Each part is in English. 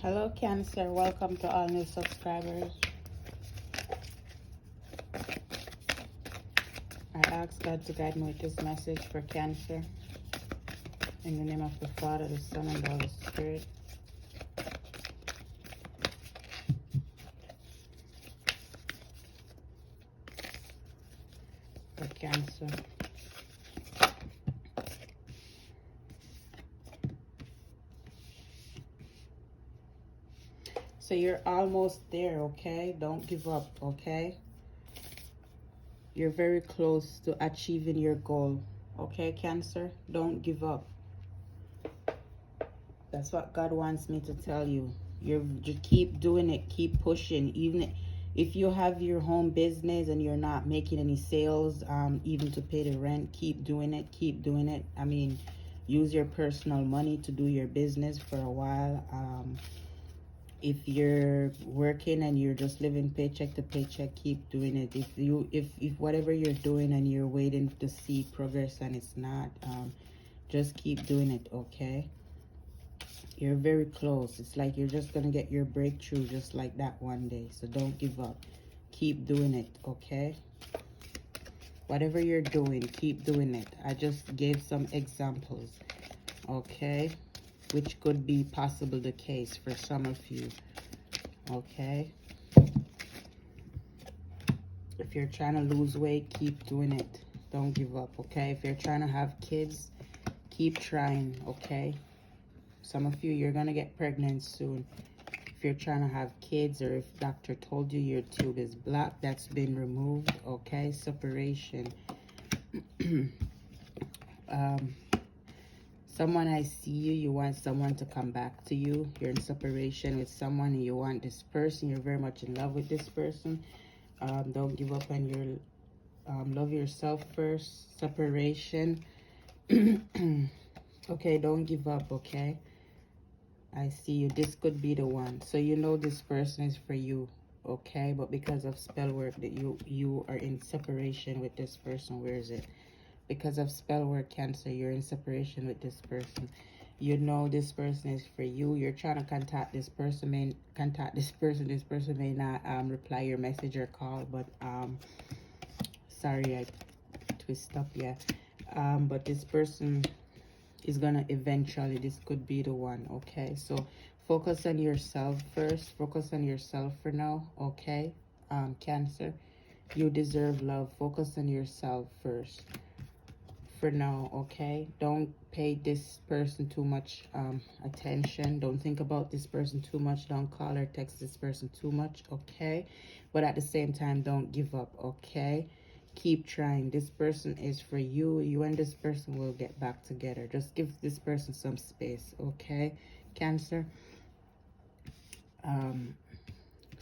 Hello, Cancer. Welcome to all new subscribers. I ask God to guide me with this message for Cancer. In the name of the Father, the Son, and the Holy Spirit. For Cancer. So you're almost there, okay? Don't give up, okay? You're very close to achieving your goal, okay, Cancer? Don't give up. That's what God wants me to tell you. You just keep doing it, keep pushing. Even if you have your home business and you're not making any sales, even to pay the rent, keep doing it, keep doing it. I mean, use your personal money to do your business for a while. If you're working and you're just living paycheck to paycheck, keep doing it. If whatever you're doing and you're waiting to see progress and it's not, just keep doing it, okay? You're very close. It's like you're just gonna get your breakthrough just like that one day. So don't give up. Keep doing it, okay? Whatever you're doing, keep doing it. I just gave some examples, okay? Which could be possible the case for some of you, okay? If you're trying to lose weight, keep doing it. Don't give up, okay? If you're trying to have kids, keep trying, okay? Some of you, you're going to get pregnant soon. If you're trying to have kids, or if doctor told you your tube is blocked, that's been removed, okay? Separation. Someone, I see you, you want someone to come back to you. You're in separation with someone and you want this person. You're very much in love with this person. Don't give up on your, love yourself first. Separation. Okay, don't give up, okay? I see you. This could be the one. So you know this person is for you, okay? But because of spell work that you are in separation with this person. Where is it? Because of spell work, Cancer, you're in separation with this person. You know this person is for you. You're trying to contact this person. May contact this person. This person may not reply your message or call. But sorry, I twist up. Yeah. But this person is gonna eventually. This could be the one. Okay. So focus on yourself first. Focus on yourself for now. Okay. Cancer, you deserve love. Focus on yourself first. For now, okay? Don't pay this person too much attention. Don't think about this person too much. Don't call or text this person too much, okay? But at the same time, don't give up, okay? Keep trying. This person is for you. You and this person will get back together. Just give this person some space, okay? Cancer.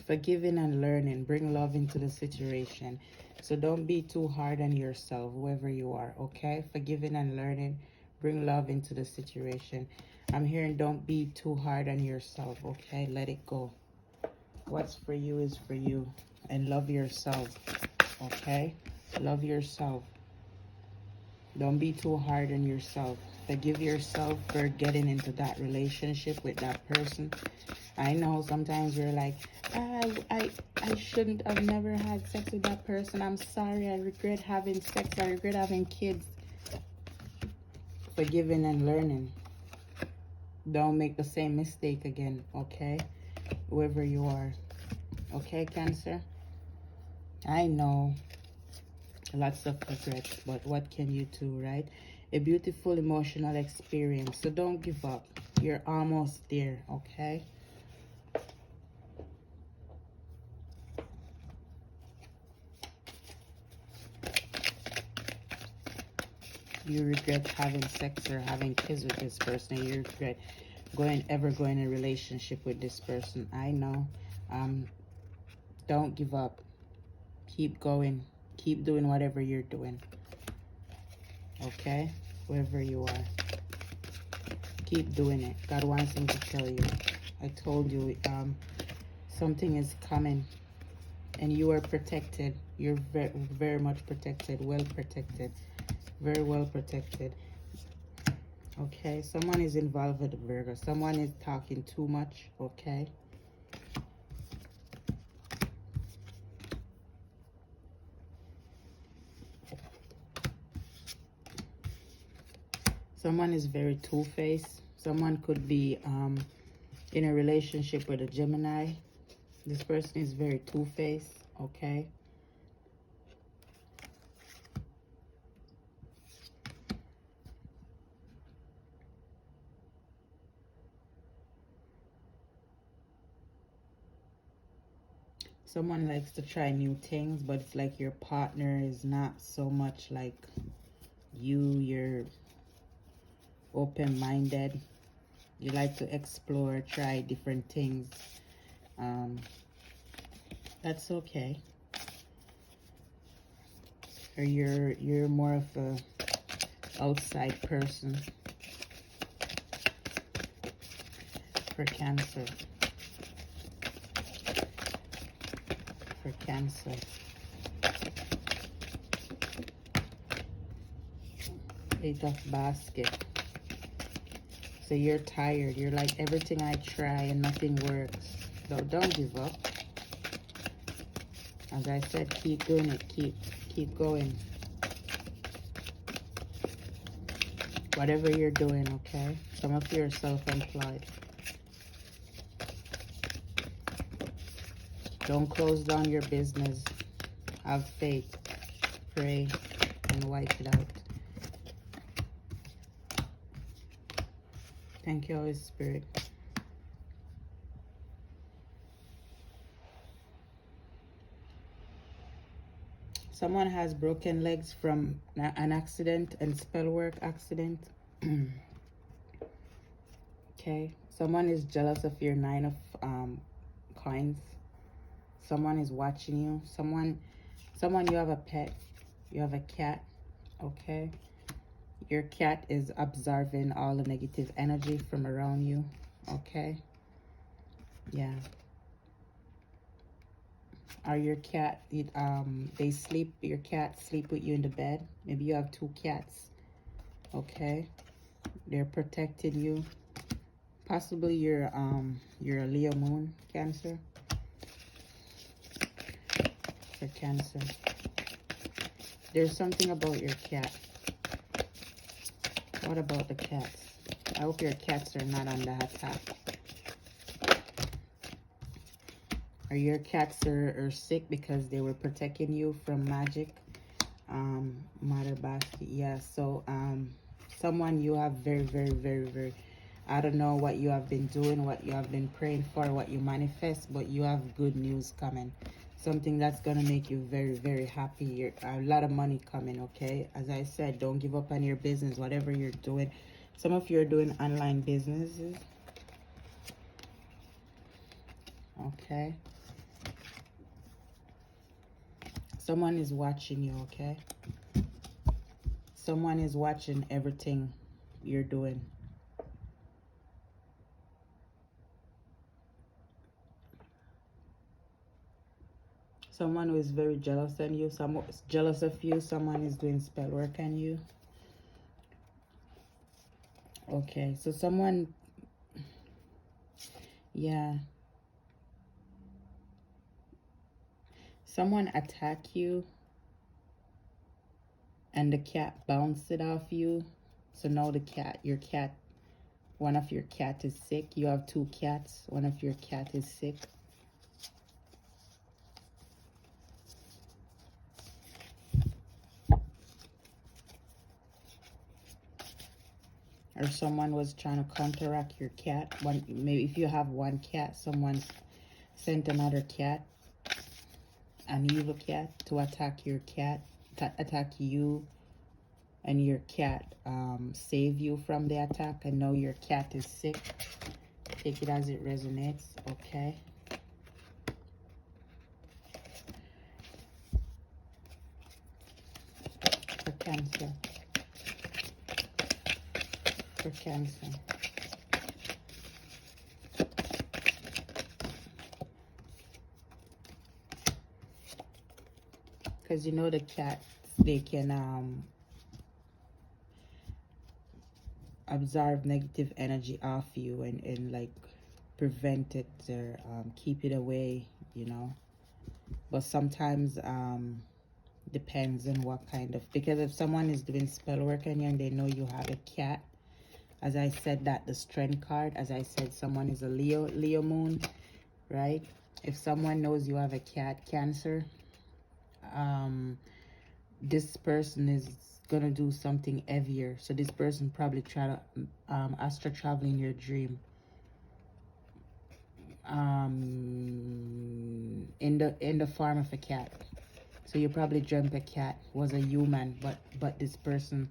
Forgiving and learning. Bring love into the situation. So don't be too hard on yourself, whoever you are, okay? Forgiving and learning. Bring love into the situation. I'm hearing don't be too hard on yourself, okay? Let it go. What's for you is for you. And love yourself, okay? Love yourself. Don't be too hard on yourself. Forgive yourself for getting into that relationship with that person. I know sometimes you're like, I shouldn't have never had sex with that person. I'm sorry. I regret having sex. I regret having kids. Forgiving and learning. Don't make the same mistake again, okay? Whoever you are. Okay, Cancer? I know. Lots of regrets, but what can you do, right? A beautiful emotional experience. So don't give up. You're almost there, okay? You regret having sex or having kids with this person. You regret ever going in a relationship with this person. I know. Don't give up. Keep going. Keep doing whatever you're doing. Okay? Wherever you are. Keep doing it. God wants me to tell you. I told you something is coming. And you are protected. You're very, very much protected. Well protected. Very well protected. Okay, someone is involved with the Virgo. Someone is talking too much. Okay. Someone is very two-faced. Someone could be in a relationship with a Gemini. This person is very two-faced. Okay. Someone likes to try new things, but it's like your partner is not so much like you. You're open-minded. You like to explore, try different things. That's okay. Or you're more of a outside person for Cancer. For Cancer. Eight of Basket. So you're tired. You're like, everything I try and nothing works. So don't give up. As I said, keep doing it. Keep going. Whatever you're doing, okay? Some of you are self-employed. Don't close down your business. Have faith. Pray and wipe it out. Thank you, Holy Spirit. Someone has broken legs from an accident and spell work accident. Okay. Someone is jealous of your 9 of coins. Someone is watching you. Someone you have a pet. You have a cat. Okay. Your cat is absorbing all the negative energy from around you. Okay. Yeah. Or your cat, they sleep, your cat sleep with you in the bed. Maybe you have 2 cats. Okay. They're protecting you. Possibly you're a Leo moon, Cancer. For Cancer. There's something about your cat. What about the cats? I hope your cats are not under attack. Or your cats are sick because they were protecting you from magic. Mother Basket. Yeah, so someone you have very, I don't know what you have been doing, what you have been praying for, what you manifest, but you have good news coming. Something that's gonna make you very happy. A lot of money coming, okay? As I said, don't give up on your business, whatever you're doing. Some of you are doing online businesses. Okay. Someone is watching you, okay? Someone is watching everything you're doing. Someone who is very jealous on you, someone is jealous of you, someone is doing spell work on you. Okay, so someone, yeah. Someone attack you and the cat bounced it off you. So now the cat, your cat, one of your cat is sick. You have 2 cats. One of your cat is sick. Or someone was trying to counteract your cat. Maybe if you have 1 cat, someone sent another cat, an evil cat, to attack your cat, attack you and your cat, save you from the attack. And now your cat is sick. Take it as it resonates, okay? For Cancer. For Cancer. Because you know the cats, they can absorb negative energy off you and like prevent it or keep it away, you know. But sometimes depends on what kind of, because if someone is doing spell work on you and they know you have a cat, as I said, that the strength card, as I said, someone is a Leo moon, right? If someone knows you have a cat, Cancer, this person is gonna do something heavier. So this person probably try to astral travel in your dream, in the form of a cat. So you probably dreamt a cat was a human, but this person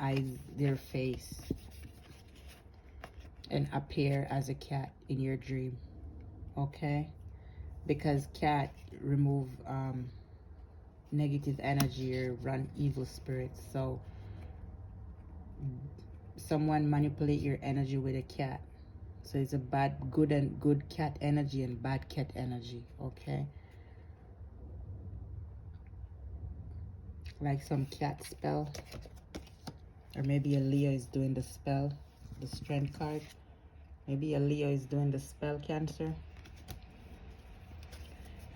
eyes their face and appear as a cat in your dream. Okay, because cat remove negative energy or run evil spirits. So someone manipulate your energy with a cat. So it's a good cat energy and bad cat energy. Okay, like some cat spell, or maybe a Leo is doing the spell, the strength card. Maybe a Leo is doing the spell, Cancer.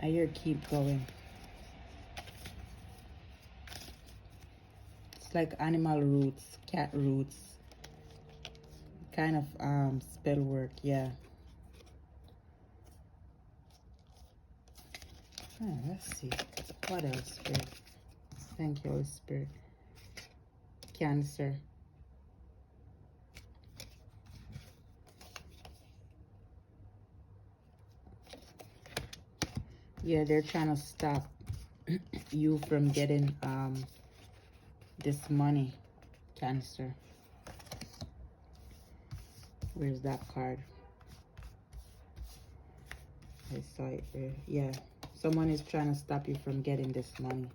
I hear keep going. It's like animal roots, cat roots, kind of spell work, yeah. Let's see. What else, Spirit? Thank you, Holy Spirit. Cancer. Yeah, they're trying to stop you from getting this money, Cancer. Where's that card? I saw it there. Yeah, someone is trying to stop you from getting this money,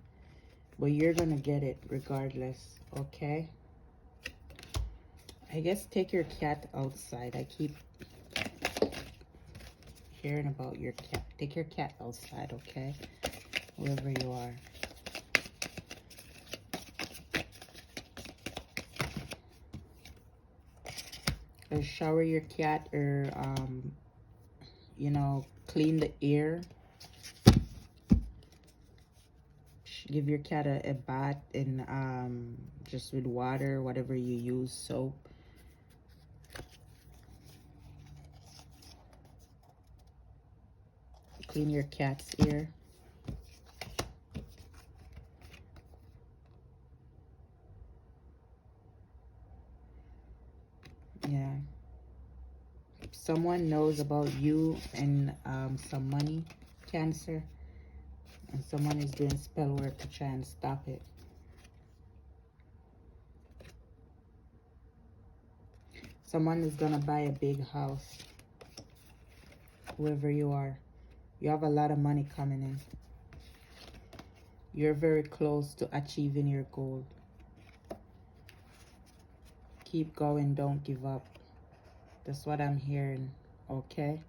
but you're gonna get it regardless. Okay, I guess take your cat outside. I keep hearing about your cat. Take your cat outside, okay, wherever you are. Or shower your cat, or you know, clean the ear. Give your cat a bath in just with water, whatever you use, soap. Clean your cat's ear. Yeah. Someone knows about you and some money, Cancer. And someone is doing spell work to try and stop it. Someone is gonna buy a big house. Whoever you are. You have a lot of money coming in. You're very close to achieving your goal. Keep going, don't give up. That's what I'm hearing, okay?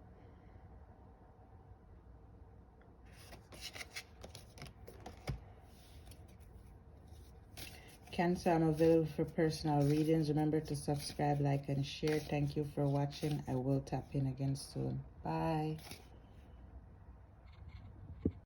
Cancer, I'm available for personal readings. Remember to subscribe, like, and share. Thank you for watching. I will tap in again soon. Bye.